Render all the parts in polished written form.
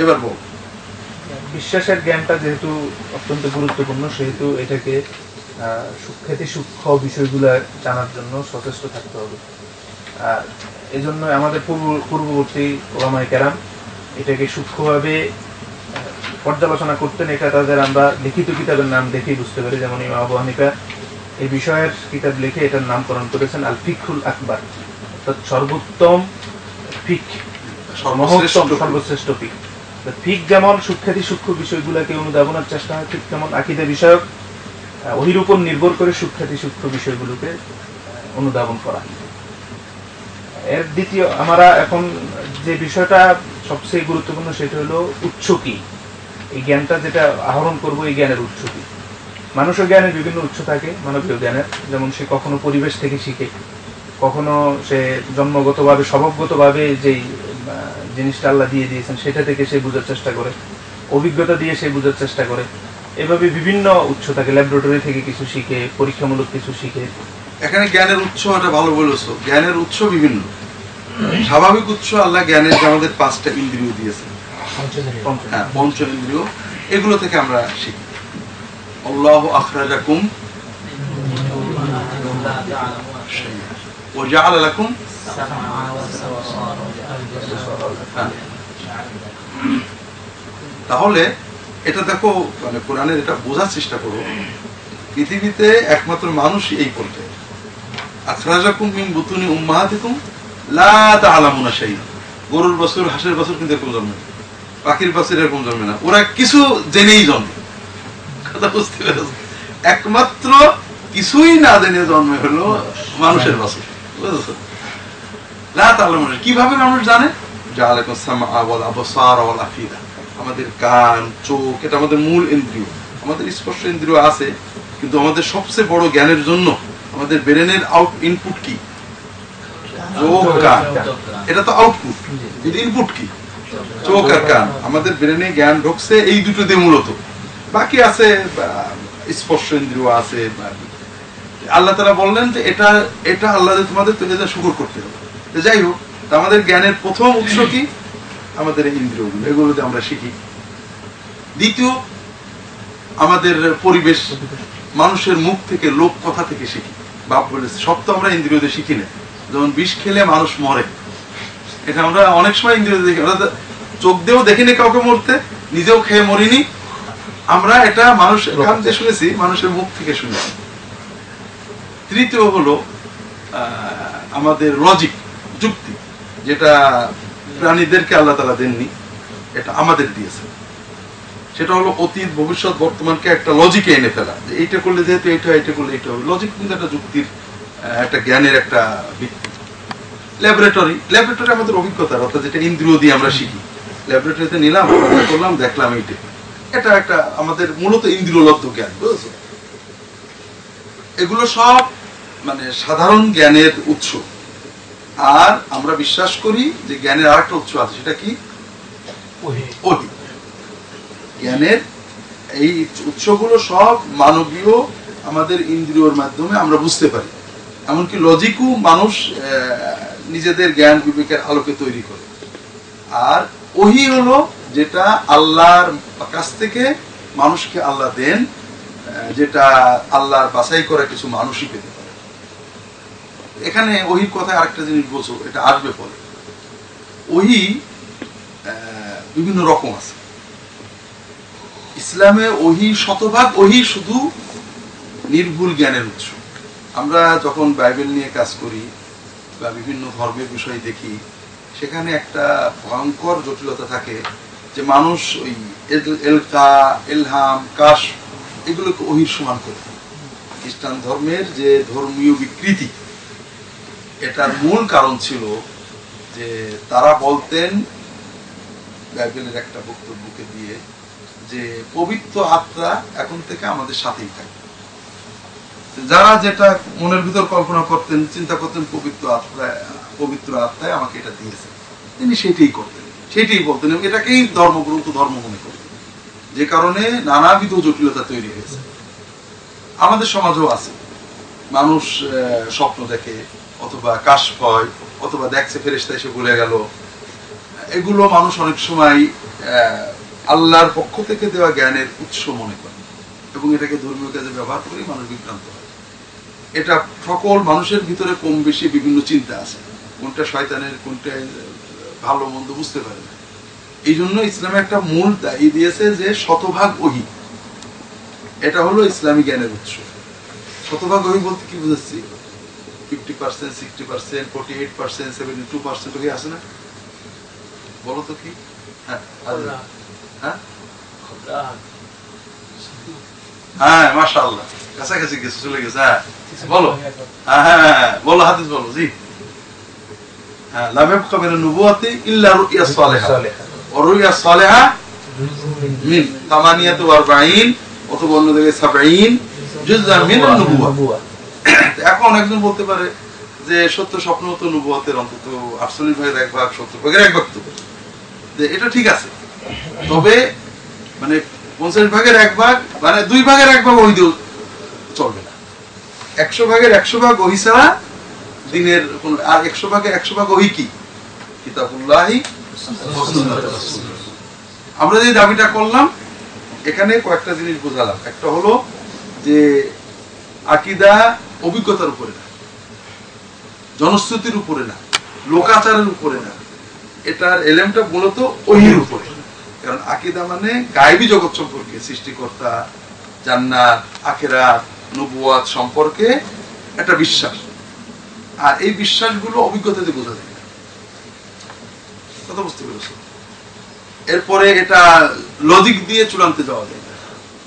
এবার বল। বিশ্বাসের জ্ঞানটা যেহেতু অত্যন্ত গুরুত্বপূর্ণ, সেহেতু এটাকে সূক্ষ্ম বিষয়গুলো জানার জন্য সচেষ্ট থাকতে হবে। আর এই জন্য আমাদের পূর্ববর্তী ওলামায়ে কেরাম এটাকে সূক্ষ্মভাবে পর্যালোচনা করতেন। এটা তাদের আমরা লিখিত কিতাবের নাম দেখেই বুঝতে পারি। যেমন ইমাম আবু হানিফা এই বিষয়ের কিতাব লিখে এটার নামকরণ করেছেন আল ফিকহুল আকবার, অর্থাৎ সর্বোত্তম ফিক, সর্বশ্রেষ্ঠ ফিক। ফিক যেমন সূক্ষ্ম বিষয়গুলোকে অনুধাবনের চেষ্টা হয়, ঠিক তেমন আকীদা বিষয়ক ওহির উপর নির্ভর করে সূক্ষ্ম বিষয়গুলোকে অনুধাবন করা। এর দ্বিতীয় আমরা এখন যে বিষয়টা সবচেয়ে গুরুত্বপূর্ণ সেটা হলো উৎস কি, এই জ্ঞানটা যেটা আহরণ করব এই জ্ঞানের উৎস কি। মানুষের জ্ঞানের বিভিন্ন উৎস থাকে, মানবীয় জ্ঞানের। যেমন সে কখনো পরিবেশ থেকে শিখে, কখনো সে জন্মগতভাবে স্বভাবগতভাবে যেই জিনিসটা আল্লাহ দিয়ে দিয়েছেন সেটা থেকে সে বোঝার চেষ্টা করে, অভিজ্ঞতা দিয়ে সে বোঝার চেষ্টা করে। এভাবে বিভিন্ন উৎস থাকে, ল্যাবরেটরি থেকে কিছু শিখে, পরীক্ষামূলক কিছু শিখে। এখানে জ্ঞানের উৎস এটা ভালো বলেছো, জ্ঞানের উৎস বিভিন্ন। স্বাভাবিক উৎস আল্লাহ জ্ঞানের যে আমাদের 5টা ইন্দ্রিয় দিয়েছে, হ্যাঁ পঞ্চ ইন্দ্রিয়, এগুলো থেকে আমরা শিখি। আল্লাহু আখরাজাকুম ওয়া জাআলা লাকুম, তাহলে এটা দেখো, মানে কোরআনের এটা বোঝার চেষ্টা করো। পৃথিবীতে একমাত্র মানুষই এই পর্যায়ে, আখরাজাকুম মিন বুতুনি উম্মাহাতিকুম লা তা'লামুনা শাইআ। গরুর বাছুর, হাঁসের বাছুর কিন্তু এরকম জন্মে না, পাখির বাছুর এরকম জন্মে না, ওরা কিছু জেনেই জন্মে। কথা বুঝতে পেরেছ? একমাত্র কিছুই না জেনে জন্মে হলো মানুষের বাছুর, বুঝেছ? লা তা'লামুনা, কিভাবে মানুষ জানে? জাআলাকুম সামআ ওয়াল আবসার ওয়াল আফিদা, আমাদের কান, চোখ, এটা আমাদের মূল ইন্দ্রিয়। আমাদের স্পর্শ ইন্দ্রিয় আছে, কিন্তু আমাদের সবচেয়ে বড় জ্ঞানের জন্য আমাদের ব্রেনের ইনপুট কি? চোখ, কান। এটা তো আউটপুট, এটা ইনপুট কি? চোখ আর কান। আমাদের ব্রেনে জ্ঞান ঢুকছে এই দুটো দিয়ে মূলত, বাকি আছে স্পর্শ ইন্দ্রিয় আছে। আল্লাহ তাআলা বললেন যে এটা এটা আল্লাহ তোমাদের তো শুকর করতে হবে। যাই হোক, আমাদের জ্ঞানের প্রথম উৎস কি? আমাদের ইন্দ্রিয়গুলো, এগুলো দিয়ে আমরা শিখি। দ্বিতীয় আমাদের পরিবেশ, মানুষের মুখ থেকে, লোক কথা থেকে শিখি। বাপ বলেছে সব তো আমরা ইন্দ্রিয় দিয়ে শিখি না। যেমন বিষ খেলে মানুষ মরে, এটা আমরা অনেক সময় ইন্দ্রিয় দিয়ে দেখি। আমরা চোখ দিয়েও দেখিনি কাউকে মরতে, নিজেও খেয়ে মরিনি। আমরা এটা মানুষ কান দিয়ে শুনেছি, মানুষের মুখ থেকে শুনেছি। তৃতীয় হলো আমাদের লজিক, যুক্তি, যেটা প্রাণীদেরকে আল্লাহ তাআলা দেননি, এটা আমাদের দিয়েছে। সেটা হলো অতীত, ভবিষ্যৎ, বর্তমানকে একটা লজিকে এনে ফেলা, যে এইটা করলে যেহেতু এইটা করলে এইটা হবে। লজিক কিন্তু একটা যুক্তির, একটা জ্ঞানের একটা ভিত্তি। ল্যাবরেটরি আমাদের অভিজ্ঞতা, অর্থাৎ যেটা ইন্দ্রিয় দিয়ে আমরা শিখি। ল্যাবরেটরিতে নিলাম, করলাম, দেখলাম, এটা একটা আমাদের মূলত ইন্দ্রিয়লব্ধ জ্ঞান, বুঝেছো? এগুলো সব মানে সাধারণ জ্ঞানের উৎস। আর আমরা বিশ্বাস করি যে জ্ঞানের আরেকটা উৎস আছে, সেটা কি? ওহী। জ্ঞানের এই উৎসগুলো সব মানবীয়, আমাদের ইন্দ্রিয়র মাধ্যমে আমরা বুঝতে পারি। এমনকি লজিকও মানুষ নিজেদের জ্ঞান বিবেকের আলোকে তৈরি করে। আর ওহী হলো যেটা আল্লাহর কাছ থেকে মানুষকে আল্লাহ দেন, যেটা আল্লাহর বাছাই করা কিছু মানুষই পেতে পারে। এখানে ওহীর কথায় আরেকটা জিনিস বলছো, এটা আসবে পরে। ওহী বিভিন্ন রকম আছে। ইসলামে ওহী শতভাগ ওহী শুধু নির্ভুল জ্ঞানের উৎস। আমরা যখন বাইবেল নিয়ে কাজ করি বা বিভিন্ন ধর্মের বিষয় দেখি, সেখানে একটা ভয়ঙ্কর জটিলতা থাকে যে মানুষ ওই এলকা, এলহাম, কাশ এগুলোকে ওহীর সমান করে। খ্রিস্টান ধর্মের যে ধর্মীয় বিকৃতি, এটার মূল কারণ ছিল যে তারা বলতেন, বাইবেলের একটা বক্তব্যকে দিয়ে, যে পবিত্র আত্মা এখন থেকে আমাদের সাথেই থাকে। যারা যেটা মনের ভিতর কল্পনা করতেন, চিন্তা করতেন, পবিত্র আত্মায় আমাকে এটা দিয়েছে, তিনি সেটাই করতেন, সেটাই বলতেন, এবং এটাকেই ধর্মগ্রন্থ, ধর্ম মনে করতেন। যে কারণে নানাবিধ জটিলতা তৈরি হয়েছে। আমাদের সমাজও আছে, মানুষ স্বপ্ন দেখে, অথবা কাশফ হয়, অথবা দেখছে ফেরেশতা এসে বলে গেল। এগুলো মানুষ অনেক সময় আল্লাহর পক্ষ থেকে দেওয়া জ্ঞানের উৎস মনে করে এবং এটাকে ধর্মীয় কাজে ব্যবহার করে মানুষ বিভ্রান্ত হয়। এটা সকল মানুষের ভিতরে কম বেশি বিভিন্ন চিন্তা আছে, কোনটা শয়তানের কোনটা ভালো মন্দ বুঝতে পারে না। এই জন্য ইসলামে একটা মূল দায়ী দিয়েছে যে শতভাগ ওহী, এটা হলো ইসলামী জ্ঞানের উৎস। শতভাগ ওহী বলতে কি বুঝাচ্ছি? 50%, 60%, 48%, 72% ওহী আছে না? বলো তো কি? হ্যাঁ মাশাআল্লাহ, কাছাকাছি কিছু চলে গেছে। হ্যাঁ বলো, হ্যাঁ বলো হাদিস বলো। জি হ্যাঁ, লা ইয়াবকা মিনান নুবুওয়াতি ইল্লা রুইয়া সালিহা ওয়া রুইয়া সালিহা মিন 48 অথবা অন্য জায়গায় 70 জুজআন মিনান নুবুওয়া। এখন একজন বলতে পারে যে সত্য স্বপ্ন তো নবুয়তের অন্তত 48 ভাগের 1 ভাগ, 70 ভাগের 1 ভাগ, তো যে এটা ঠিক আছে, তবে মানে 50 ভাগের 1 ভাগ মানে 2 ভাগের 1 ভাগ ওই দিও চলবে না। 100 ভাগের 100 ভাগ ওহী ছাড়া দিনের কোন, আর 100 ভাগের 100 ভাগ ওহী কি? কিতাবুল্লাহি ওয়া সুন্নাতুর রাসূল। আমরা যে দাবিটা করলাম এখানে কয়েকটা জিনিস বোঝালাম। একটা হলো যে আকীদা অভিজ্ঞতার উপরে না, জনশ্রুতির উপরে না, লোকাচারের উপরে না, এটার এলেমটা মূলত ওহীর উপরে। কারণ আকীদা মানে গায়বী জগৎ সম্পর্কে, সৃষ্টিকর্তা, জান্নাত, আখিরাত, নবুয়াত সম্পর্কে একটা বিশ্বাস। আর এই বিশ্বাসগুলো অভিজ্ঞতাতে বোঝা যায় না, কথা বুঝতে পেরেছ? এরপরে এটা লজিক দিয়ে চূড়ান্তে যাওয়া যায় না।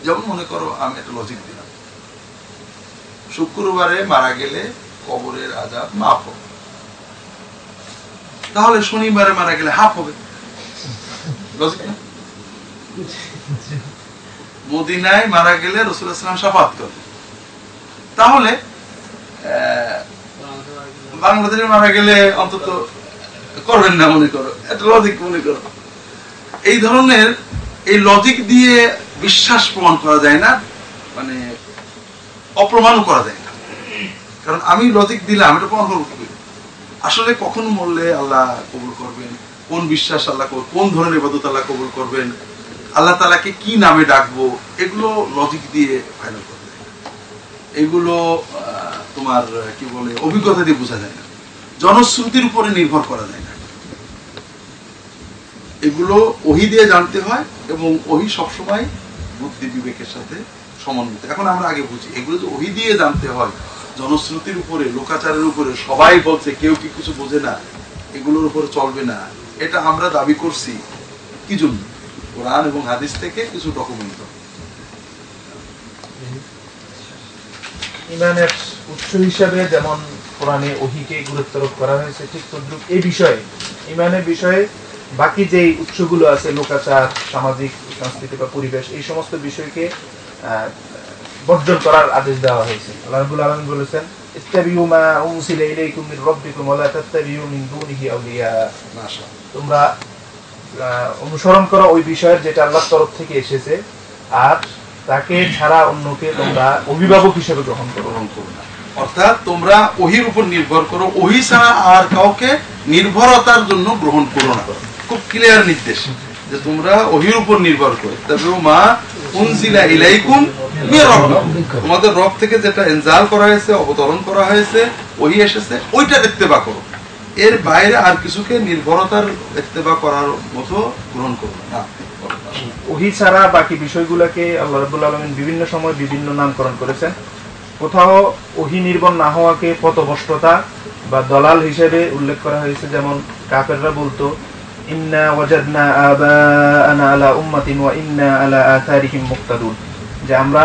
যেমন মনে করো আমি একটা লজিক দিলাম, শুক্রবারে মারা গেলে কবরের আযাব মাফ হবে, তাহলে শনিবারে মারা গেলে হাফ হবে। লজিক না? মদিনায় মারা গেলে রাসূলুল্লাহ সাল্লাল্লাহু আলাইহি ওয়াসাল্লাম শাফাআত করবে, তাহলে বাংলাদেশে মারা গেলে অন্তত করবেন না, মনে করো। এটা লজিক মনে করো। এই ধরনের এই লজিক দিয়ে বিশ্বাস প্রমাণ করা যায় না, মানে অপ্রমাণও করা যায় না। কারণ আমি লজিক দিলাম, এটা প্রমাণ করবো কি? আসলে কখন মরলে আল্লাহ কবুল করবেন, কোন বিশ্বাস আল্লাহ করবেন, কোন ধরনের ইবাদত আল্লাহ কবুল করবেন, আল্লাহ তাআলাকে কি নামে ডাকবো, এগুলো লজিক দিয়ে ফাইনাল করা যায় না। এগুলো তোমার কি বলে অভিজ্ঞতা দিয়ে বোঝা যায় না, জনশ্রুতির উপরে নির্ভর করা যায় না। এগুলো ওহী দিয়ে জানতে হয় এবং ওহী সবসময় বুদ্ধি বিবেকের সাথে সমন্বিত। এখন আমরা আগে বুঝি এগুলো যে ওহী দিয়ে জানতে হয়, জনশ্রুতির উপরে, লোকাচারের উপরে, সবাই বলছে কেউ কি কিছু বোঝে না, এগুলোর উপরে চলবে না, এটা আমরা দাবি করছি কি জন্য? কোরআন এবং হাদিস থেকে কিছু ডকুমেন্ট। ইমানের উৎস হিসাবে যেমন কোরআনে ওহীকে গুরুত্বারোপ করা হয়েছে, ঠিক তদ্রুপ এই বিষয়ে, ইমানের বিষয়ে বাকি যে উৎসগুলো আছে, লোকাচার, সামাজিক সংস্কৃতি বা পরিবেশ, এই সমস্ত বিষয়কে বর্জন করার আদেশ দেওয়া হয়েছে। আল্লাহ রাব্বুল আলামিন বলেছেন, ইত্তাবিউ মা উনজিলা ইলাইকুম মির রাব্বিকুম ওয়া লা তাত্তাবিউ মিন দুনিহি আউলিয়া। তোমরা অনুসরণ করো ওই বিষয়ের যেটা আল্লাহর তরফ থেকে এসেছে, আর তাকে ছাড়া অন্যকে তোমরা অভিভাবক হিসেবে গ্রহণ করো না। অর্থাৎ তোমরা ওহীর উপর নির্ভর করো, ওহী ছাড়া আর কাউকে নির্ভরতার জন্য গ্রহণ করো না। খুব ক্লিয়ার নির্দেশ যে তোমরা ওহীর উপর নির্ভর করো। তারপরে মা উনজিলা ইলাইকুম মির রাব্বিকুম, তোমাদের রব থেকে যেটা ইনজাল করা হয়েছে, অবতরণ করা হয়েছে, ওহী এসেছে, ওইটা ইত্তেবা করো। এর বাইরে আর কিছুকে নির্ভরতার ইত্তেবা করার মতো গ্রহণ করো না। ওহী ছাড়া বাকি বিষয়গুলোকে আল্লাহ রাব্বুল আলামিন বিভিন্ন সময় বিভিন্ন নামকরণ করেছেন। কোথাও ওহী নির্ভর না হওয়াকে পথভ্রষ্টতা বা দলাল হিসেবে উল্লেখ করা হয়েছে। যেমন কাফেররা বলতো, ইন্না ওয়াজাদনা আবাআনা আলা উম্মাতিন ওয়া ইন্না আলা আথারিহিম মুক্তাদুন, যে আমরা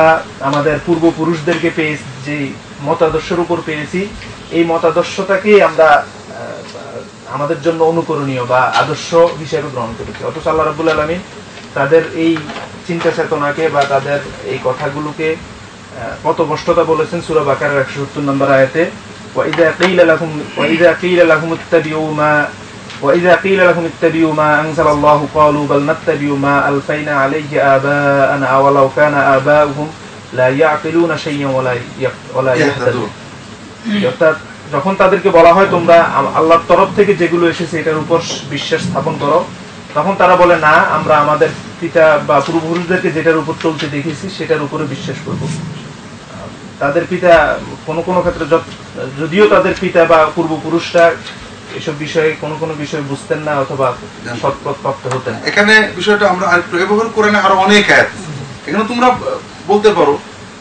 আমাদের পূর্বপুরুষদেরকে পেয়েছি, যে মতাদর্শের উপর পেয়েছি, এই মতাদর্শটাকেই আমরা আমাদের জন্য অনুকরণীয় বা আদর্শ হিসেবে গ্রহণ করেছি। অথচ আল্লাহ রাব্বুল আলামিন তাদের এই চিন্তা চেতনাকে বা তাদের এই কথাগুলোকে পথভ্রষ্টতা বলেছেন সূরা বাকারার 170 নম্বর আয়াতে, ওয়াইযা কিলা লাহুম ইত্তাবিউ মা আনজালাল্লাহু ক্বালু বাল নাত্তাবিউ মা আলফাইনা আলাইহি আবাআনা ওয়ালাউ কানা আবাউহুম লা ইয়াকিলুনা শাইয়্যান ওয়ালা ইয়াহতাদুন। অর্থাৎ যখন তাদেরকে বলা হয় তোমরা আল্লাহর তরফ থেকে যেগুলো এসেছে এটার উপর বিশ্বাস স্থাপন করো, তখন তারা বলে না, আমরা আমাদের পিতা বা পূর্বপুরুষদেরকে যেটার উপর চলতে দেখেছি সেটার উপরে বিশ্বাস করব। তাদের পিতা কোনো কোনো ক্ষেত্রে, যদিও তাদের পিতা বা পূর্বপুরুষরা এসব বিষয়ে কোনো বিষয় বুঝতেন না অথবা সৎপথপ্রাপ্ত হতেন। এখানে বিষয়টা আমরা আরেকটু ব্যবহার করে না, আরো অনেক আয়াত এখানে তোমরা বলতে পারো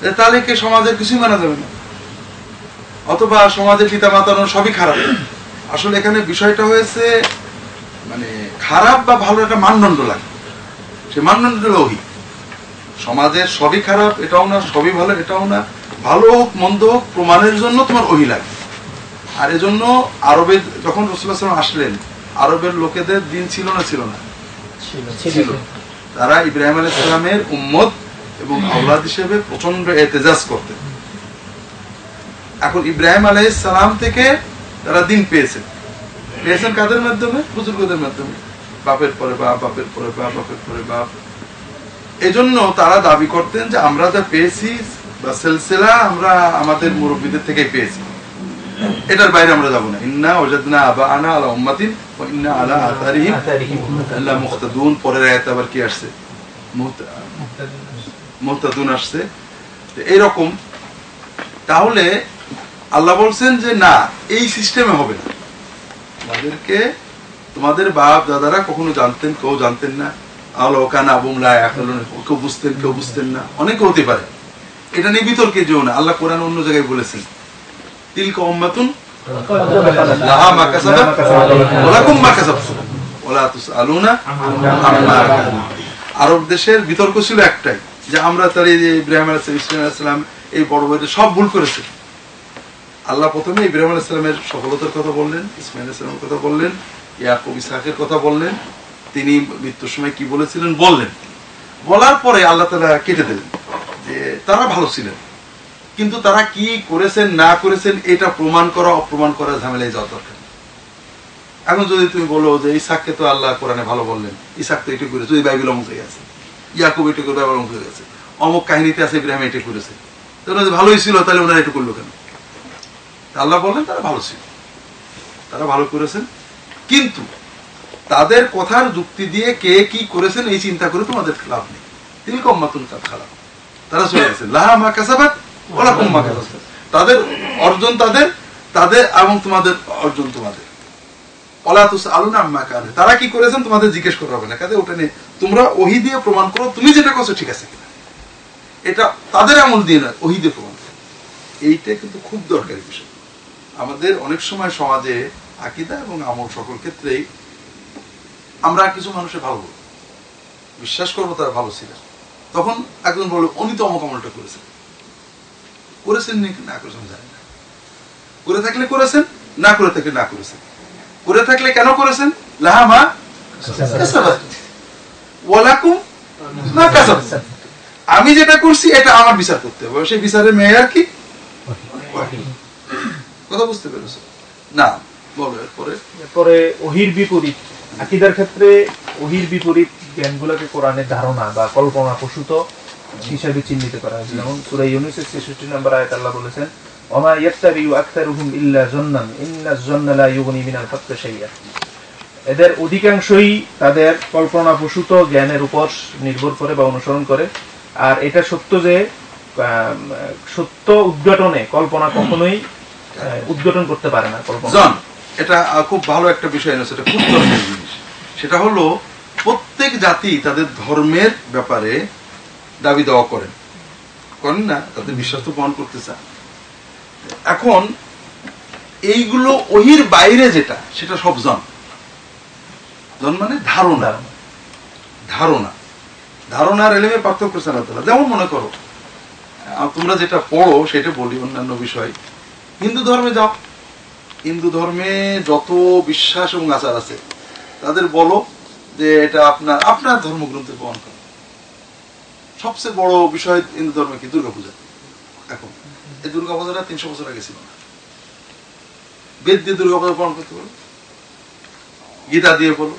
যে তাহলে কি সমাজের কিছুই মানা যাবে না, অথবা সমাজের পিতা মাতানো সবই খারাপ। আসলে এখানে বিষয়টা হয়েছে মানে খারাপ বা ভালো একটা মানদণ্ড লাগে, সে মানদণ্ড ওহি। সমাজের সবই খারাপ এটাও না, সবই ভালো এটাও না, ভালো হোক মন্দ হোক প্রমাণের জন্য তোমার ওহি লাগে। আর এজন্য আরবে যখন রাসূলুল্লাহ সাল্লাল্লাহু আলাইহি ওয়াসাল্লাম আসলেন, আরবের লোকেদের দিন ছিল না ছিল না? ছিল। তারা ইব্রাহিম আলাইহিস সালামের উম্মত এবং আওলাদ হিসেবে প্রচন্ড এতেজাজ করতেন। এখন ইব্রাহিম আলাইহিস সালাম থেকে তারা দিন পেয়েছেন কাদের মাধ্যমে? বুজুর্গদের মাধ্যমে, বাপের পরে বাপ, বাপের পরে বাপ, বাপের পরে বাপ। এজন্য তারা দাবি করতেন যে আমরা যা পেয়েছি বা সিলসিলা আমরা আমাদের মুরব্বীদের থেকে পেয়েছি, এটার বাইরে আমরা যাব না। ইন্না ওয়াজাদনা আবাআনা আলা উম্মাতিন ওয়া ইন্না আলা আথারিহিম মুহতাদুন। পরের আয়াতে আবার কি আসছে? মুহতাদুন আসছে। এইরকম তাহলে আল্লাহ বলছেন যে না, এই সিস্টেমে হবে না। তোমাদেরকে তোমাদের বাপ দাদারা কখনো জানতেন, কেউ জানতেন না। আলোকানা বুমলা কেউ বুঝতেন, কেউ বুঝতেন না, অনেকে হতে পারে। এটা নিয়ে বিতর্কে যেও না। আল্লাহ কোরআন অন্য জায়গায় বলেছেন তিলকা উম্মাতুন লাহা মা কাসাবাত ওয়া লাকুম মা কাসাবতুম ওয়া লা তুসআলুনা আম্মা কানু। আরব দেশের বিতর্ক ছিল একটাই যে আমরা তার এই যে ইব্রাহিম আলাইহিস সালাম এই বড় বড় সব ভুল করেছে। আল্লাহ প্রথমে ইব্রাহিম আলাইহিস সালামের সফলতার কথা বললেন, ইসমাঈল আলাইহিস সালামের কথা বললেন, ইয়াকুব ইসহাকের কথা বললেন, তিনি মৃত্যুর সময় কি বলেছিলেন বললেন। বলার পরে আল্লাহ তাআলা কেটে দিলেন যে তারা ভালো ছিলেন, কিন্তু তারা কি করেছেন না করেছেন এটা প্রমাণ করা অপ্রমাণ করা ঝামেলায় যাওয়া দরকার। এখন যদি তুমি বলো যে ইসহাককে তো আল্লাহ কোরআনে ভালো বললেন, ইসহাক তো এটা করেছে, ওই বাইবেল অমুক হয়ে গেছে, ইয়াকুব এটা করে বাইবেল অমুক হয়ে গেছে, অমুক কাহিনীতে আছে ইব্রাহিম এটা করেছে, তাহলে ভালোই ছিল, তাহলে ওনারা এটা করলো কেন? আল্লাহ বললেন তারা ভালো ছিল, তারা ভালো করেছেন, কিন্তু তাদের কথার যুক্তি দিয়ে কে কি করেছেন এই চিন্তা করে তোমাদের লাভ নেই। তিনি কম্মাতুন কাদ খালাক, তারা চলে গেছেন লাহা মা কাসাবাত ওয়া লাকুম মা কাসাবতুম। তাদের অর্জন তাদের, তাদের এবং তোমাদের অর্জন তোমাদের। ওয়ালা তুসআলুনা আম্মা কানু, তারা কি করেছেন তোমাদের জিজ্ঞেস করা হবে না। কাজে ওটা নিয়ে তোমরা ওহী দিয়ে প্রমাণ করো তুমি যেটা করছো ঠিক আছে কিনা, এটা তাদের আমল দিয়ে নয়, ওহী দিয়ে প্রমাণ করো। এইটা কিন্তু খুব দরকারি বিষয়। আমাদের অনেক সময় সমাজে আকীদা এবং আমল সকল ক্ষেত্রেই আমরা কিছু মানুষের ভালো বলবো, বিশ্বাস করবো তারা ভালো ছিলেন, তখন একজন বললো উনি তো অমুক আমলটা করেছেন। করেছেন না করেছেন জানি না, করে থাকলে করেছেন, না করে থাকলে না করেছেন। করে থাকলে কেন করেছেন? লাহা মা কাসাবাত ওয়া লাকুম মা কাসাবতুম। আমি যেটা করছি এটা আমার বিচার করতে হবে, সেই বিচারের মেয়ার কি? কথা বুঝতে পেরেছো না? বলো এরপরে ওহীর বিপরীত আকীদার ক্ষেত্রে ওহীর বিপরীত জ্ঞানগুলোকে কোরআনের ধারণা বা কল্পনা প্রসূত হিসাবে চিহ্নিত করা হয়েছে। যেমন সূরা ইউনূসের ৬৬ নম্বর আয়াতে আল্লাহ বলেছেন ওমা ইয়াত্তাবিউ আকতারুহুম ইল্লা যান্নান ইন্নাজ যান্না লা ইউগনি মিনাল হাক্কি শাইআ। এদের অধিকাংশই তাদের কল্পনা প্রসূত জ্ঞানের উপর নির্ভর করে বা অনুসরণ করে। আর এটা সত্য যে সত্য উদ্ঘাটনে কল্পনা কখনোই উদ্ঘাটন করতে পারে না। কল্পনা এটা খুব ভালো একটা বিষয় না, সেটা খুব দরকারি জিনিস। সেটা হলো প্রত্যেক জাতি তাদের ধর্মের ব্যাপারে দাবি দাওয়া করেন না, তাদের বিশ্বাস তো প্রমাণ করতে চান। এখন এইগুলো ওহির বাইরে যেটা, সেটা সব জন মানে ধারণা। ধারণার এলেমে পার্থক্য করছে আল্লাহ তাআলা। যেমন মনে করো তোমরা যেটা পড়ো সেটা বলি, অন্যান্য বিষয় হিন্দু ধর্মে যাও, হিন্দু ধর্মে যত বিশ্বাস এবং আচার আছে তাদের বলো যে এটা আপনার ধর্মগ্রন্থে প্রমাণ করো। সবচেয়ে বড় বিষয় হিন্দু ধর্মে কি? দুর্গাপূজা। এখন এই দুর্গাপূজাটা ৩০০ বছর আগে ছিল না। বেদ দিয়ে দুর্গাপূজা প্রমাণ করতে বলো, গীতা দিয়ে বলো,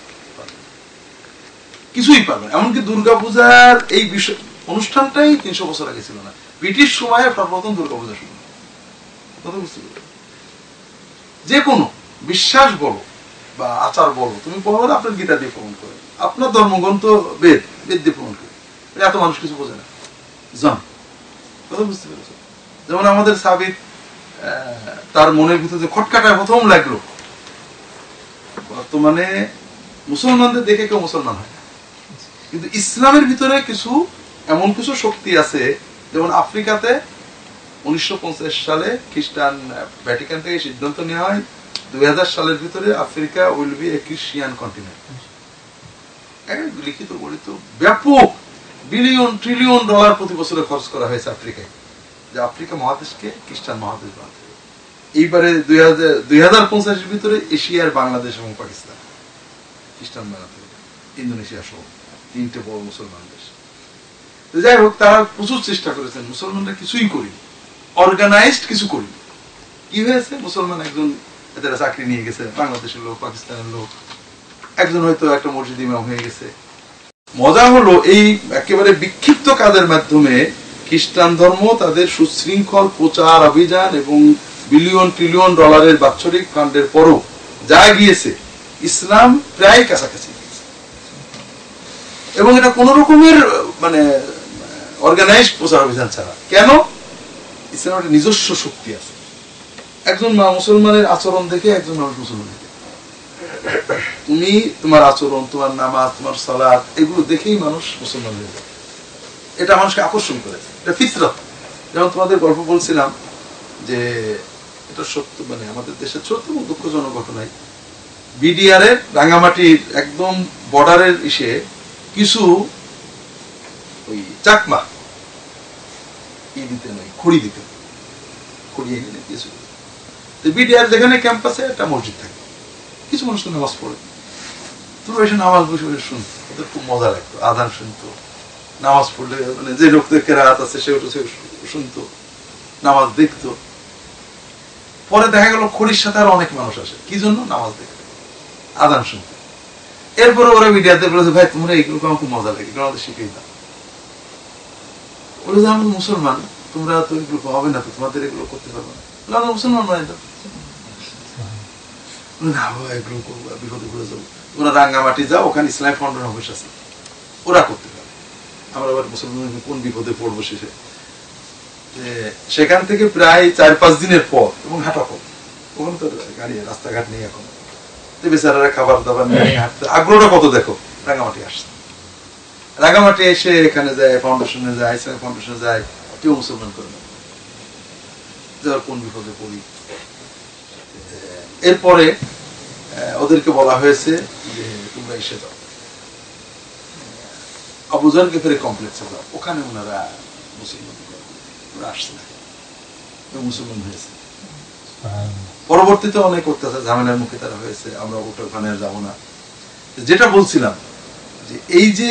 কিছুই পাবে। এমনকি দুর্গাপূজার এই বিষয় অনুষ্ঠানটাই ৩০০ বছর আগে ছিল না। ব্রিটিশ সময়ে সর্বপ্রথম দুর্গাপূজা শুরু। কথা বুঝতে পারবে? যে কোনো বিশ্বাস বলো, বা আচার বলো, তুমি বলো না আপনার গীতা দিয়ে প্রমাণ করে, আপনার ধর্মগ্রন্থ বেদ, বেদ দিয়ে প্রমাণ করে। এত মানুষ কিছু বোঝে না, জান কথা বুঝতে পেরেছো? যেমন আমাদের সাবিত তার মনের ভিতরে যে খটকাটায় প্রথম লাগলো, বর্তমানে মুসলমানদের দেখে কেউ মুসলমান হয় না, কিন্তু ইসলামের ভিতরে কিছু এমন কিছু শক্তি আছে, যেমন আফ্রিকাতে 1950 সালে খ্রিস্টান ভ্যাটিকান থেকে সিদ্ধান্ত নেওয়া হয় 2000 সালের ভিতরে Africa will B A Christian continent. লিখিত গণিত ব্যাপক বিলিয়ন ট্রিলিয়ন ডলার প্রতি বছরে খরচ করা হয়েছে আফ্রিকায়, যে আফ্রিকা মহাদেশকে খ্রিস্টান মহাদেশ বানাতে। এইবারে 2050 ভিতরে এশিয়ার বাংলাদেশ এবং পাকিস্তান খ্রিস্টান বানাতে হবে, ইন্দোনেশিয়া সহ 3টে বড় মুসলমান দেশ। যাই হোক, তারা প্রচুর চেষ্টা করেছেন, মুসলমানরা কিছুই করিনি, অর্গানাইজড কিছু করিনি। কি হয়েছে, মুসলমান একজন এদের চাকরি নিয়ে গেছে, বাংলাদেশের লোক, পাকিস্তানের লোক, একজন হয়তো একটা মসজিদ ইমাম হয়ে গেছে। মজা হলো এই একেবারে বিক্ষিপ্ত কাজের মাধ্যমে খ্রিস্টান ধর্ম তাদের সুশৃঙ্খল প্রচার অভিযান এবং বিলিয়ন ট্রিলিয়ন ডলারের বাৎসরিক ফান্ডের পরও যা গিয়েছে, ইসলাম প্রায় কাছাকাছি গিয়েছে। এবং এটা কোন রকমের মানে অর্গানাইজ প্রচার অভিযান ছাড়া। কেন? ইসলামের একটা নিজস্ব শক্তি আছে। একজন মুসলমানের আচরণ দেখে একজন মানুষ মুসলমান হয়ে যায়। তুমি তোমার আচরণ, তোমার নামাজ, তোমার সালাত, এগুলো দেখেই মানুষ মুসলমান হয়ে যায়। এটা মানুষকে আকর্ষণ করে, এটা ফিতরত। যেমন তোমাদের গল্প বলছিলাম যে এটা সত্য, মানে আমাদের দেশের সত্য এবং দুঃখজনক ঘটনায় বিডিআর এর রাঙ্গামাটির একদম বর্ডারের ইসে কিছু ওই চাকমা দিতে নয়, খড়ি দিতে, খড়ি এনে কিছু বিডিআর যেখানে ক্যাম্পাসে একটা মসজিদ থাকে, কিছু মানুষ নামাজ পড়ে, তোমরা এসে নামাজ বসে বসে শুনতো, ওদের খুব মজা লাগতো, আজান শুনতো, নামাজ পড়লে মানে যে লোকদের কেরাত আছে সে শুনতো, নামাজ দেখতো। পরে দেখা গেল খড়ির সাথে আরো অনেক মানুষ আসে, কি জন্য? নামাজ দেখতে, আজান শুনতে। এরপরে ওরা মিডিয়াতে বলেছে, ভাই তোমরা এগুলো আমার খুব মজা লাগে, এগুলো আমাদের শিখিয়ে দাও। বলে যে আমরা মুসলমান, তোমরা তো এগুলো হবে না, তো তোমাদের এগুলো করতে পারবো না, আমরা মুসলমান মানে দাও না, এগুলো করবো, বিপদে পড়ে যাবো। তোমরা রাঙ্গামাটি যাও, ওখানে ইসলামিক ফাউন্ডেশন অফিস আছে, ওরা করতে পারে। আমরা আবার মুসলমান কোন বিপদে পড়বো শেষে। সেখান থেকে প্রায় 4-5 দিনের পর, এবং হাঁটা পথ, ওখানে তো গাড়ি রাস্তাঘাট নেই এখন, বেচারারা খাবার দাবার নিয়ে হাঁটতে আগ্রহটা কত দেখো। রাঙ্গামাটি আসছে, রাঙ্গামাটি এসে এখানে যায়, ফাউন্ডেশনে যায়, ইসলামিক ফাউন্ডেশনে যায়, কেউ মুসলমান করে না, যাওয়ার কোন বিপদে পড়ি। এরপরে ওদেরকে বলা হয়েছে যে তোমরা এসে যাও আবু জাহল গিফারি কমপ্লেক্সে যাও, ওখানে ওনারা মুসলমান ওরা আসছে না, মুসলমান হয়েছে। পরবর্তীতে অনেক অত্যাচার ঝামেলার মুখে তারা হয়েছে, আমরা ওখানে যাবো না। যেটা বলছিলাম যে এই যে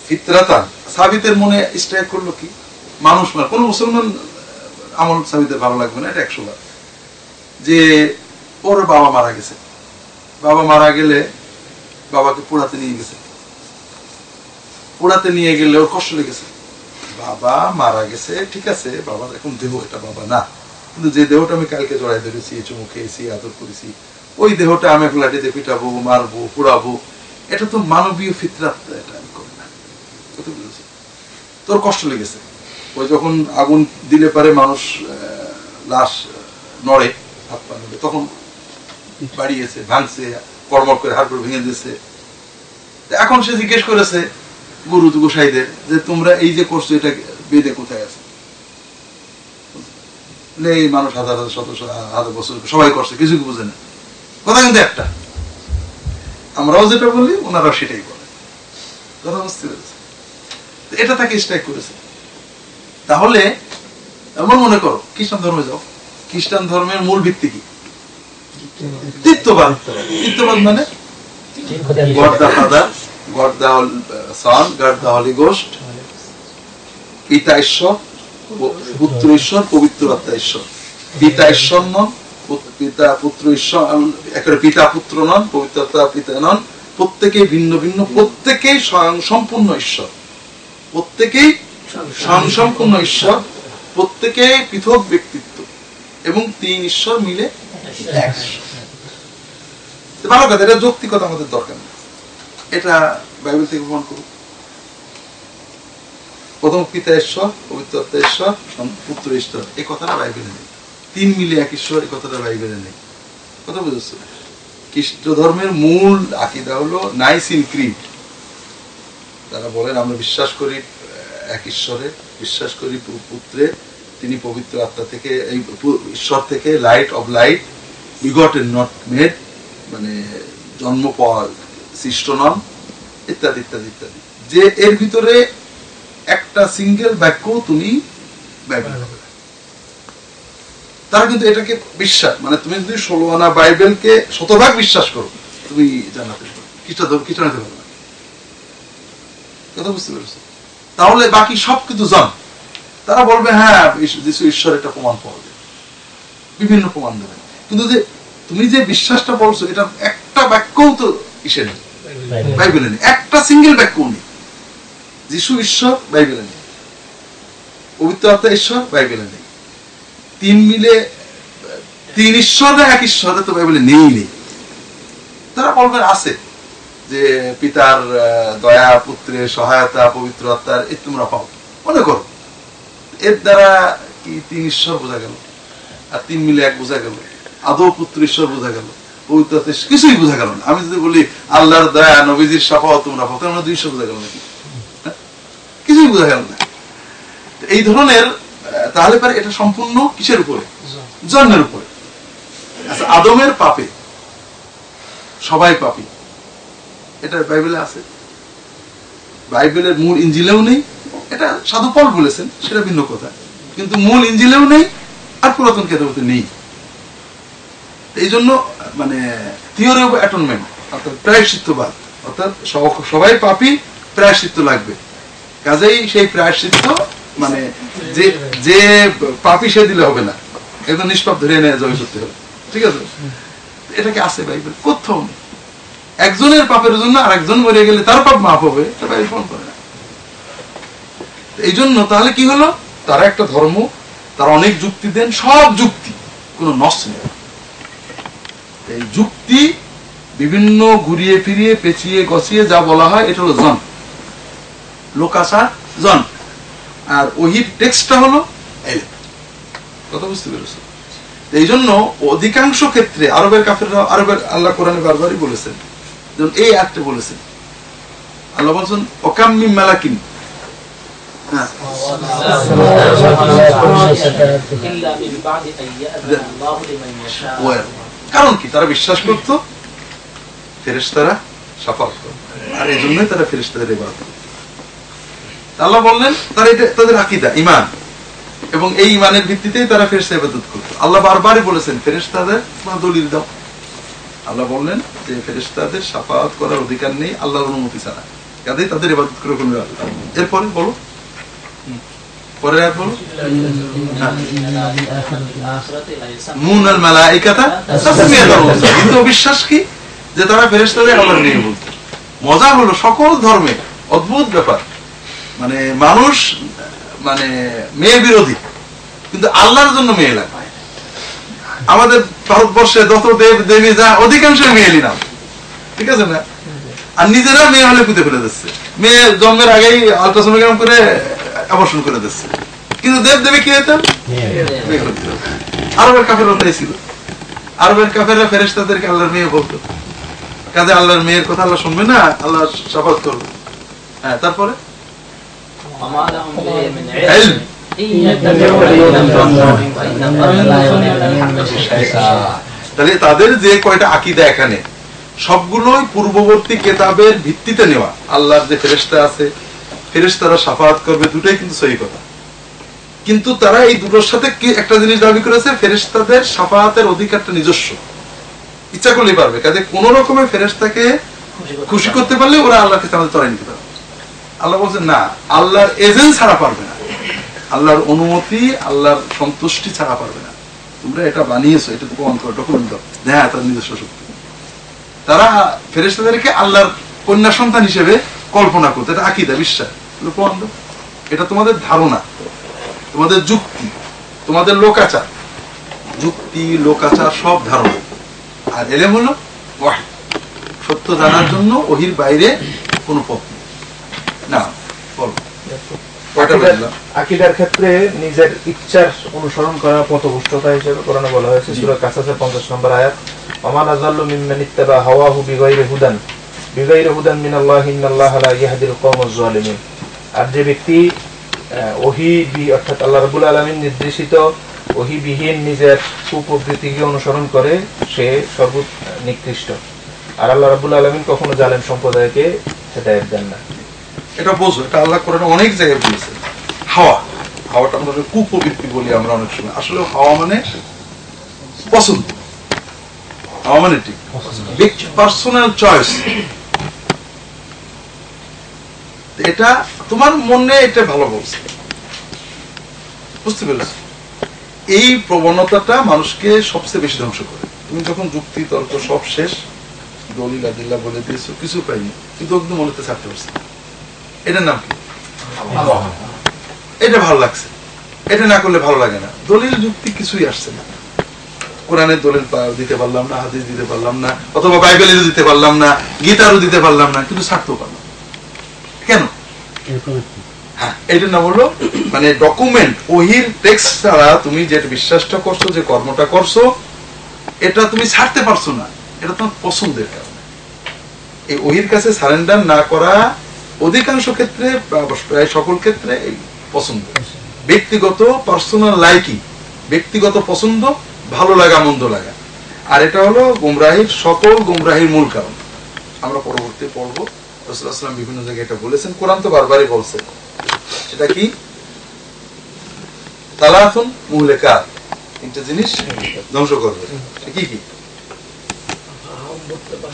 ফিতরাতান সাবিতের মনে স্ট্রাইক করলো কি, মানুষ কোন মুসলমান আমল সাবিতের ভালো লাগবে না, এটা 100 বার। যে ওর বাবা মারা গেছে, বাবা মারা গেলে বাবাকে পোড়াতে নিয়ে গেছে, পোড়াতে নিয়ে গেলে ওর কষ্ট লেগেছে। বাবা মারা গেছে, ঠিক আছে, বাবার এখন দেহ, এটা বাবা না, কিন্তু যে দেহটা আমি কালকে জড়াই ধরেছি, চুমু খেয়েছি, আদর করেছি, ওই দেহটা আমি ফ্ল্যাটিতে পিটাবো, মারবো, পোড়াবো, এটা তো মানবীয় ফিতরাত, এটা আমি করি না। তোর কষ্ট লেগেছে, ওই যখন আগুন দিলে পারে মানুষ লাশ নড়ে, হাত পা নড়ে, তখন বাড়িয়েছে, ভাঙছে, কর্মর করে হাড় করে ভেঙে দিয়েছে। এখন সে জিজ্ঞেস করেছে গুরু গোসাইদের যে তোমরা এই যে করছো, এটা বেদে কোথায় আছে? এই মানুষ হাজার হাজার শত হাজার বছর সবাই করছে, কিছু কি বুঝে না, কথা কিন্তু একটা। আমরাও যেটা বলি ওনারাও সেটাই বলে, কথা বুঝতে পেরেছে? এটা তাকে স্ট্রাইক করেছে। তাহলে এমন মনে করো খ্রিস্টান ধর্মে যাও, খ্রিস্টান ধর্মের মূল ভিত্তি কি? তৃত্ববাদ। তৃত্ববাদ মানে God the Father, God the Son, God the Holy Ghost, পিতা ঈশ্বর, পুত্র ঈশ্বর, পবিত্র আত্মা ঈশ্বর। পিতা ঈশ্বর নন, পিতা পুত্র ঈশ্বর, পিতা পুত্র নন, পবিত্র আত্মা পিতা নন, প্রত্যেকেই ভিন্ন ভিন্ন, প্রত্যেকেই সম্পূর্ণ ঈশ্বর, প্রত্যেকেই সম্পূর্ণ ঈশ্বর, প্রত্যেকেই পৃথক ব্যক্তিত্ব, এবং 3 ঈশ্বর মিলে এক। ভালো কথা, এটা যৌক্তিকতা আমাদের দরকার নেই, এটা বাইবেল থেকে প্রমাণ করুন। প্রথম পিতা ঈশ্বর, পবিত্র আত্মা ঈশ্বর, পুত্র ঈশ্বর, এই কথাটা বাইবেলে নেই। তিন মিলে এক ঈশ্বর, এই কথাটা বাইবেলে নেই। কথা বুঝেছো? খ্রিস্ট ধর্মের মূল আকীদা হলো নাইসিন ক্রিড। তারা বলেন আমরা বিশ্বাস করি এক ঈশ্বরে, বিশ্বাস করি পুত্রে, তিনি পবিত্র আত্মা থেকে, এই ঈশ্বর থেকে, light off light, বিগটেন not made, মানে জন্ম পাওয়া সৃষ্ট নন, ইত্যাদি ইত্যাদি ইত্যাদি। যে এর ভিতরে একটা সিঙ্গেল বাক্য তুমি বাইবেল, তারা কিন্তু এটাকে বিশ্বাস, মানে তুমি যদি 16 আনা বাইবেলকে শতভাগ বিশ্বাস করো, তুমি জানাতে পারো, খ্রিস্টান হতে পারো না। কথা বুঝতে পেরেছো? তাহলে বাকি সব কিন্তু জান। তারা বলবে হ্যাঁ যিশু ঈশ্বর, এটা প্রমাণ পাওয়া যায়, বিভিন্ন প্রমাণ দেবে, কিন্তু যে তুমি যে বিশ্বাসটা বলছো, এটা একটা বাক্যও তো ইসে নেই, বাইবেলে নেই, একটা সিঙ্গেল বাক্যও নেই। যিশু ঈশ্বর, বাইবেলে নেই। পবিত্র আত্মা ঈশ্বর, বাইবেলে নেই। তিন মিলে তিন ঈশ্বর না এক ঈশ্বরে তো বাইবেলে নেই। তারা বলবেন আছে, যে পিতার দয়া, পুত্রের সহায়তা, পবিত্র আত্মার, এই তোমরা পাও, মনে করো। এর দ্বারা কি তিন ঈশ্বর বোঝা গেল, আর তিন মিলে এক বোঝা গেল, আদৌ পুত্র ঈশ্বর বোঝা গেল, পবিত্র আত্মা কিছুই বোঝা গেল না। আমি যদি বলি আল্লাহর দয়া, নবীজির সাফাও তোমরা পাও, তার মানে দুই ঈশ্বর বোঝা গেল নাকি? কিছুই বোঝা গেল না। এই ধরনের, তাহলে পরে এটা সম্পূর্ণ কিসের উপরে? জন্মের উপরে। আচ্ছা, আদমের পাপে সবাই পাপী, এটা বাইবেলে আছে, বাইবেলের মূল ইঞ্জিলেও নেই। এটা সাধু পল বলেছেন, সেটা ভিন্ন কথা, কিন্তু মূল ইঞ্জিলেও নেই, আর পুরাতন কেতাবেতে নেই। এই জন্য মানে থিওরি অফ অ্যাটনমেন্ট, অর্থাৎ প্রায়শ্চিত্তবাদ, অর্থাৎ সবাই পাপী, প্রায়শ্চিত্ত লাগবে। কাজেই সেই প্রায়শ্চিত্ত মানে যে পাপী সে দিলে হবে না, একদম নিষ্পাপ ধরে এনে জয় করতে হবে, ঠিক আছে? এটাকে আছে বাইবেল কোথাও নেই। একজনের পাপের জন্য আর একজন মরে গেলে তার পাপ মাফ হবে, এটা বাইবেল প্রমাণ করে না। এই জন্য তাহলে কি হলো, তারা একটা ধর্ম, তারা অনেক যুক্তি দেন, সব যুক্তি, কোনো নস নেই। এই যুক্তি বিভিন্ন ঘুরিয়ে ফিরিয়ে, পেঁচিয়ে গছিয়ে যা বলা হয়, এটা হলো জন, লোকাচার, জন। আর ওহির টেক্সটটা হলো এলেম। কথা বুঝতে পেরেছো? এই জন্য অধিকাংশ ক্ষেত্রে আরবের কাফেররা, আরবের আল্লাহ কোরআনে বারবারই বলেছেন, যেমন এই আয়াতে বলেছেন, আল্লাহ বলছেন ওকাম মিন মালাকিন, কারণ কি? তারা বিশ্বাস করতো ফেরেশতারা শাফাত করে, আর এই জন্যই তারা ফেরেশতাদের ইবাদত করে। আল্লাহ বললেন তারা এটা তাদের আকীদা, ঈমান, এবং এই ঈমানের ভিত্তিতেই তারা ফেরেশতা ইবাদত করতো। আল্লাহ বারবারই বলেছেন ফেরেশতাদের দলিল দাও। আল্লাহ বললেন যে ফেরেশতাদের শাফাত করার অধিকার নেই আল্লাহর অনুমতি ছাড়া, কাজেই তাদের ইবাদত করে কোনো লাভ নেই। এরপরে বলো, পরের আয়াত বলো, মুনাল মালাইকাতা তাসমিয়াতাল উনসা। কিন্তু অবিশ্বাস কি? যে তারা ফেরেশতাদের আল্লাহর মেয়ে বলতো। মজা হলো সকল ধর্মে অদ্ভুত ব্যাপার, মানে মানুষ মানে মেয়ে বিরোধী, কিন্তু আল্লাহর জন্য মেয়ে লাগে। আমাদের ভারতবর্ষে যত দেব দেবী যা, অধিকাংশ মেয়েলি নাম, ঠিক আছে না? আর নিজেরা মেয়ে হলে পুঁতে ফেলে দিচ্ছে, মেয়ে জন্মের আগেই আল্ট্রাসোনোগ্রাম করে অপারেশন করে দিচ্ছে, কিন্তু দেব দেবী কি হইতেন? আরবের কাফেররা ওটাই ছিল। আরবের কাফেররা ফেরেশতাদেরকে আল্লাহর মেয়ে বলতো, কাজে আল্লাহর মেয়ের কথা আল্লাহ শুনবে না, আল্লাহ শাফাত করবে। হ্যাঁ, তারপরে তাহলে তাদের যে কয়টা আকীদা এখানে সবগুলোই পূর্ববর্তী কেতাবের ভিত্তিতে নেওয়া। আল্লাহর যে ফেরেশতা আছে, ফেরেশতারা শাফাত করবে, দুটোই কিন্তু সহি কথা। কিন্তু তারা এই দুটোর সাথে কি একটা জিনিস দাবি করেছে, ফেরেশতাদের শাফাতের অধিকারটা নিজস্ব, ইচ্ছা করলেই পারবে। কাজে কোন রকমের ফেরেশতাকে খুশি করতে পারলে ওরা আল্লাহকে তাদের তরাই নিতে পারবে। আল্লাহ বলছেন না, আল্লাহর এজেন্ট ছাড়া পারবে না, আল্লাহর অনুমতি, আল্লাহর সন্তুষ্টি ছাড়া পারবে না। তোমরা এটা বানিয়েছো, এটা প্রমাণ করো, ডকুমেন্ট দাও, হ্যাঁ তার নিজস্ব শক্তি। তারা ফেরেশতাদেরকে আল্লাহর কন্যা সন্তান হিসেবে কল্পনা করতো, এটা আকীদা, বিশ্বাস, প্রমাণ দাও। এটা তোমাদের ধারণা, তোমাদের যুক্তি, তোমাদের লোকাচার, যুক্তি লোকাচার সব ধারণা। আর এলেম হলো ওয়াহী। সত্য জানার জন্য ওহির বাইরে কোনো পথ নেই। না বল আকীদার ক্ষেত্রে নিজের ইচ্ছার অনুসরণ করা পথভ্রষ্টতা হিসেবে কোরআনে বলা হয়েছে সূরা কাসাসের 50 নম্বর আয়াত, ওয়া আযাল্লু মিম্মান ইত্তাবা হাওয়াহু বিগাইরি হুদান মিনাল্লাহি ইন্নাল্লাহা লা ইয়াহদিল কওমাজ জালিমিন। আর যে ব্যক্তি ওহী অর্থাৎ আল্লাহ রাব্বুল আলামিন নির্দেশিত ওহীবিহীন নিজের কুপ্রবৃত্তিকে অনুসরণ করে সে সর্বনিকৃষ্ট। আর আল্লাহ রাব্বুল আলামিন কখনো জালেম সম্প্রদায়কে হেদায়েত দেন না। এটা বোঝো, এটা আল্লাহ কোরআনে অনেক জায়গায় বলেছেন। হাওয়াটা আমরা কুপ্রবৃত্তি বলি আমরা অনেক সময়, আসলে হাওয়া মানে পছন্দ, হাওয়া মানে ঠিক পার্সোনাল চয়েস। এটা তোমার মনে এটা ভালো বলছে, বুঝতে পেরেছ? এই প্রবণতাটা মানুষকে সবচেয়ে বেশি ধ্বংস করে। তুমি যখন যুক্তি তর্ক সব শেষ, দলিল আদিল্লা বলে দিয়েছো, কিছু পাইনি, কিন্তু একদম মনেতে ছাড়তে পারছে, এটার নাম কি? এটা ভালো লাগছে, এটা না করলে ভালো লাগে না। দলিল যুক্তি কিছুই আসছে না, কোরআনের দলিল দিতে পারলাম না, হাদিস দিতে পারলাম না, অথবা বাইবেলেরও দিতে পারলাম না, গীতারও দিতে পারলাম না, কিন্তু ছাড়তেও পারলাম। কেন? হ্যাঁ, এটার নাম হলো মানে ডকুমেন্ট। ওহির টেক্সট ছাড়া তুমি যে বিশ্বাসটা করছো, যে কর্মটা করছো, এটা তুমি ছাড়তে পারছো না, এটা তোমার পছন্দের কারণে। এই ওহির কাছে সারেন্ডার না করা অধিকাংশ ক্ষেত্রে, প্রায় সকল ক্ষেত্রে এই পছন্দ, ব্যক্তিগত পার্সোনাল লাইকি, ব্যক্তিগত পছন্দ, ভালো লাগা মন্দ লাগা। আর এটা হলো গুমরাহির, সকল গুমরাহির মূল কারণ। আমরা পরবর্তী পড়ব, রাসূলুল্লাহ সাল্লাল্লাহু আলাইহি ওয়াসাল্লাম বিভিন্ন জায়গায় এটা বলেছেন, কোরআন তো বারবারই বলছে। সেটা কি? তালাতুন মুহলিকাত, তিনটা জিনিস ধ্বংস করবে। কি কি?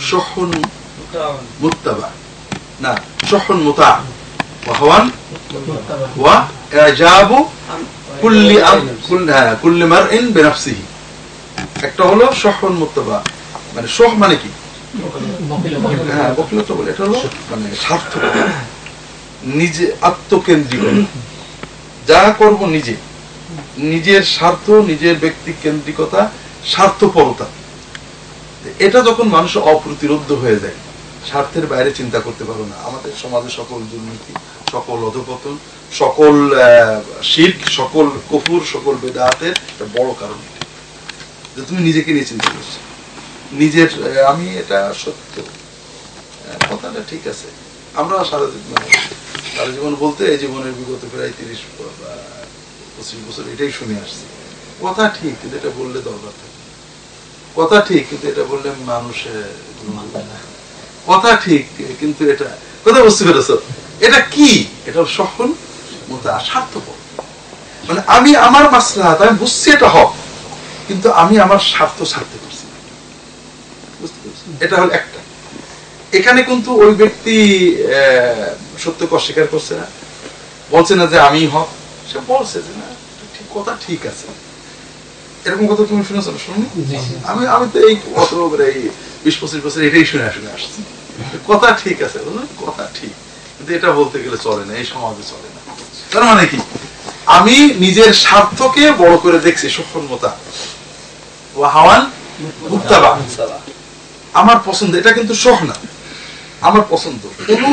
শুহুন মুত্তাবা, না শুহুন মুতা, ওয়া হাওয়ান ওয়া ইজাবু কুল্লি মারইন বিনাফসিহি। একটা হলো শুহুন মুত্তাবা, মানে শুহ মানে কি? হ্যাঁ, বকিলতা বলে। এটা হলো মানে স্বার্থপর, নিজে আত্মকেন্দ্রিক, যা করব নিজে, নিজের স্বার্থ, নিজের ব্যক্তি কেন্দ্রিকতা, স্বার্থপরতা। এটা যখন মানুষ অপ্রতিরোধ্য হয়ে যায়, স্বার্থের বাইরে চিন্তা করতে পারো না। আমাদের সমাজে সকল দুর্নীতি, সকল অধঃপতন, সকল শিরক, সকল কুফর, সকল বেদাতের একটা বড় কারণ যে তুমি নিজেকে নিয়ে চিন্তা করছো, নিজের আমি এটা সত্য, কথাটা ঠিক আছে। আমরা সারা জীবন বলতে এই জীবনের বিগত প্রায় 30-25 বছর এটাই শুনে আসছি। কথা ঠিক, কিন্তু এটা বললে দরকার থাকে। কথা ঠিক, কিন্তু এটা বললে মানুষের কথা ঠিক, কিন্তু এটা কথা বুঝতে পেরেছ? এটা কি? এটা সফল মতো স্বার্থপর। মানে আমি আমার মাসলাহাত আমি বুঝছি এটা হক, কিন্তু আমি আমার স্বার্থ ছাড়তে পারছি না, বুঝতে পেরেছি? এটা হল একটা। এখানে কিন্তু ওই ব্যক্তি সত্যকে অস্বীকার করছে না, বলছে না যে আমি হক, সে বলছে যে না কথা ঠিক আছে। এরকম কথা তুমি শুনেছো না? শুনি আমি তো এই কত এই 20-25 বছর এটাই শুনে আসছি, কথা ঠিক আছে, কথা ঠিক, কিন্তু এটা বলতে গেলে চলে না, এই সমাজে চলে না। তার মানে কি? আমি নিজের স্বার্থকে বড় করে দেখছি, সফলতা ওয়া হাওয়ান মুত্তাবা, আমার পছন্দ। এটা কিন্তু সহ না, আমার পছন্দ, কোনো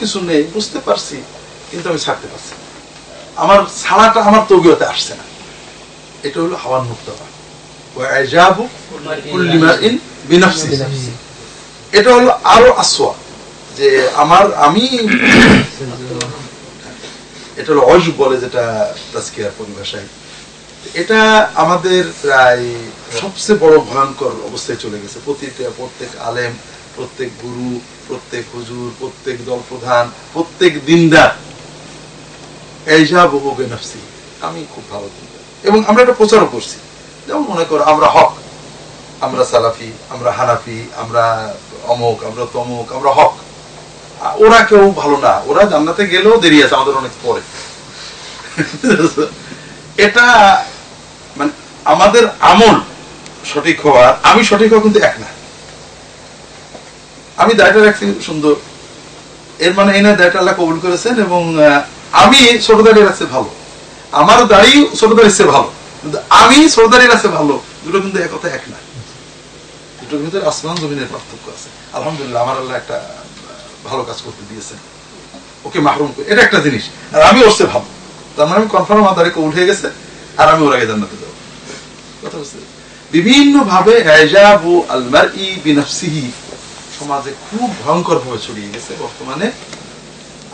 কিছু নেই, বুঝতে পারছি, কিন্তু আমি ছাড়তে পারছি, আমার ছাড়াটা আমার তৌকিয়তে আসছে না। এটা হলো হাওয়ান মুত্তাবা, ওয়া ইজাবু কুল্লি মারইন বিনাফসিহি। এটা হলো আরো আসওয়া, যে আমি এটা হলো অজব বলে, যেটা তাজকিয়ার পরিভাষায়। এটা আমাদের প্রায় সবচেয়ে বড় ভয়ঙ্কর অবস্থায় চলে গেছে। প্রত্যেক আলেম, প্রত্যেক গুরু, প্রত্যেক হুজুর, প্রত্যেক দল প্রধান, প্রত্যেক দিনদার ইজাবু বিনাফসিহি, আমি খুব ভালো দিনদার, এবং আমরা এটা প্রচারও করছি। যেমন মনে করো আমরা হক, আমরা সালাফি, আমরা হানাফি, আমরা অমুক, আমরা তমুক, আমরা হক। ওরা কেউ ভালো না, ওরা জান্নাতে গেলেও দেরি আছে, আমাদের অনেক পরে। এটা মানে আমাদের আমল সঠিক হওয়া, আমি সঠিক হওয়া কিন্তু এক না। আমি দায়টা রাখছি সুন্দর, এর মানে এই না দায়টা আল্লাহ কবুল করেছেন, এবং আমি ছোট দাঁড়িয়ে রাখছি ভালো, আমার দাড়ি ছোট দাঁড়িয়েছে ভালো, কিন্তু আমি ছোট দাঁড়িয়ে রাখছে ভালো, দুটো কিন্তু এক কথা এক না। দুটোর ভিতরে আসমান জমিনের পার্থক্য আছে। আলহামদুলিল্লাহ আমার আল্লাহ একটা ভালো কাজ করতে দিয়েছেন, ওকে মাহরুম করে, এটা একটা জিনিস। আর আমি ওর চেয়ে ভালো, তার মানে আমি কনফার্ম আমার তারিখে উঠে গেছে আর আমি ওর আগে জান্নাতে যাবো। কথা বুঝতে বিভিন্ন ভাবে ইজাবু আল মারই বিনাফসিহি সমাজে খুব ভয়ঙ্কর ভাবে ছড়িয়ে গেছে বর্তমানে,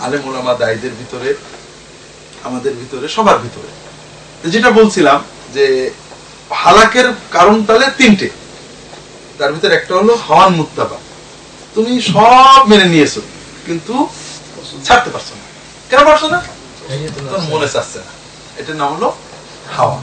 আলেম ওলামা দায়ীদের ভিতরে, আমাদের ভিতরে, সবার ভিতরে। যেটা বলছিলাম যে হালাকের কারণ তাহলে তিনটে, তার ভিতরে একটা হলো হাওয়ান মুত্তাবা, তুমি সব মেনে নিয়েছো কিন্তু ছাড়তে পারছো না। কেন পারছো না? মনে চাচ্ছে না, এটার নাম হলো হাওয়া।